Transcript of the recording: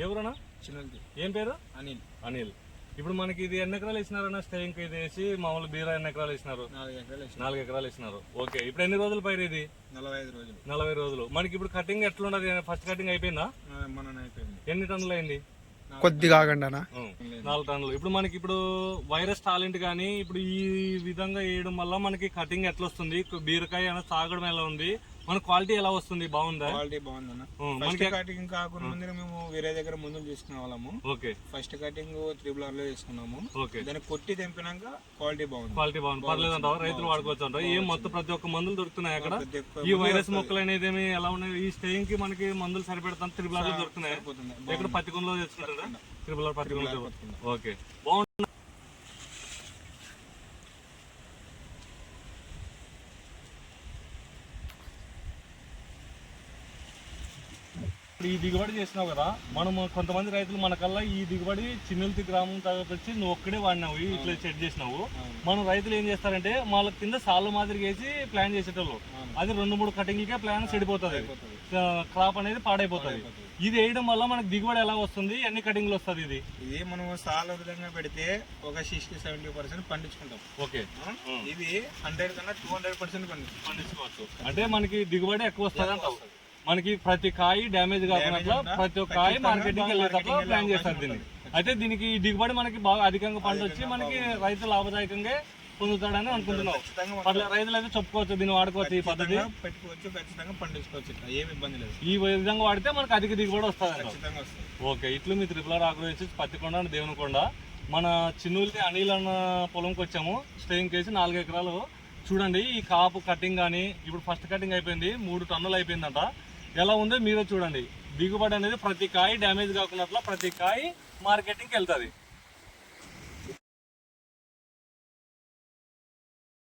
ఎవరన్నా? చిన్నది. ఏం పేరు? అనిల్. అనిల్. ఇప్పుడు మనకి ఇది ఎన్ని ఎకరాలు ఇచ్చినారన్నా? స్టేయింగ్ ఇది వేసి మామూలు బీరా ఎన్ని ఎకరాలు ఇచ్చినారు? 4 ఎకరాలు వేసిన. 4 ఎకరాలు ఇచ్చినారు. ఓకే, ఇప్పుడు ఎన్ని రోజులు పైరు ఇది? 45 రోజులు. 40 రోజులు. మనకి ఇప్పుడు కటింగ్ ఎట్లుండదు? ఫస్ట్ కటింగ్ అయిపోయిందా? మన అయిపోయింది. ఎన్ని టన్నులు అయింది? కొద్దిగా ఆగండి. 4 టన్నులు. ఇప్పుడు మనకి ఇప్పుడు వైరస్ టాలెంట్ కానీ ఇప్పుడు ఈ విధంగా వేయడం వల్ల మనకి కటింగ్ ఎట్లా వస్తుంది? బీరకాయ అనేది సాగడం ఎలా ఉంది? మన క్వాలిటీ ఎలా వస్తుంది? బాగుందా? క్వాలిటీ బాగుందన్న. ఫస్ట్ కటింగ్ కాకుండా ముందు మేము వేరే దగ్గర మందులు తీసుకునే వాళ్ళము. ఓకే. ఫస్ట్ కటింగ్ 3 లో తీసుకున్నాము. ఓకే. దాన్ని కొట్టి తెంపినాక క్వాలిటీ బాగుంది. క్వాలిటీ బాగుంది. పర్లేదంటావా? రైతులు వాడుకోవచ్చు అంటారు. ఏం మొత్తం ప్రతి ఒక్క మందులు దొరుకుతున్నాయి అక్కడ? ఈ వైరస్ మొక్కలు అనేది ఏమి ఎలా ఉన్నాయి? ఈ స్టేయింగ్ కి మనకి మందులు సరిపెడతాం 3 లో దొరుకుతున్నాయి. ఎక్కడ పత్తికొండలో తెచ్చుకుంటారా? 3 పత్తికొండలో. ఓకే, బాగుంది. ఈ దిగుబడి చేసినావు కదా, మనం కొంతమంది రైతులు మనకల్లా ఈ దిగుబడి చిన్నెల్తి గ్రామం తగ్గొచ్చి నువ్వు ఒక్కడే వాడినావు, ఇట్లా సెట్ చేసినావు. మనం రైతులు ఏం చేస్తారంటే వాళ్ళ కింద సాళ్ళ మాదిరి వేసి ప్లాన్ చేసేటోళ్ళు. అది 2-3 కటింగ్లకే ప్లాన్ చెడిపోతుంది, క్రాప్ అనేది పాడైపోతుంది. ఇది వేయడం వల్ల మనకు దిగుబడి ఎలా వస్తుంది? ఎన్ని కటింగ్లు వస్తుంది? ఇది మనం సాల విధంగా పెడితే ఒక 60-70% పండించుకుంటాం. ఓకే. ఇది 100 కన్నా 200% పండించుకోవచ్చు. అంటే మనకి దిగుబడి ఎక్కువ వస్తుంది అంటావు. మనకి ప్రతి కాయ డ్యామేజ్ కాకుండా ప్రతి ఒక్క కాయ మార్కెటింగ్ వెళ్ళేటప్పుడు ప్లాన్ చేస్తారు దీన్ని. అయితే దీనికి దిగుబడి మనకి బాగా అధికంగా పంట వచ్చి మనకి రైతు లాభదాయకంగా పొందుతాడని అనుకుంటున్నావు. రైతులు అయితే చెప్పుకోవచ్చు, దీన్ని వాడుకోవచ్చు, ఈ పద్ధతి పెట్టుకోవచ్చు, ఖచ్చితంగా పండించుకోవచ్చు, ఏమి ఇబ్బంది లేదు. ఈ విధంగా వాడితే మనకు అధిక దిగుబడి వస్తుంది. ఓకే, ఇట్లు మీ 3 ఆకులు వచ్చి పత్తికొండ దేవునికొండ మన చిన్నూరి అనిల్ అన్న పొలంకి వచ్చాము. స్టేయింగ్ చేసి 4 ఎకరాలు. చూడండి ఈ కాపు కటింగ్ కానీ ఇప్పుడు ఫస్ట్ కటింగ్ అయిపోయింది, 3 టన్నులు అయిపోయిందంట. ఎలా ఉందో మీరే చూడండి. దిగుబడి అనేది ప్రతి కాయ డ్యామేజ్ కాకుండా ప్రతి కాయ మార్కెటింగ్కి వెళ్తుంది.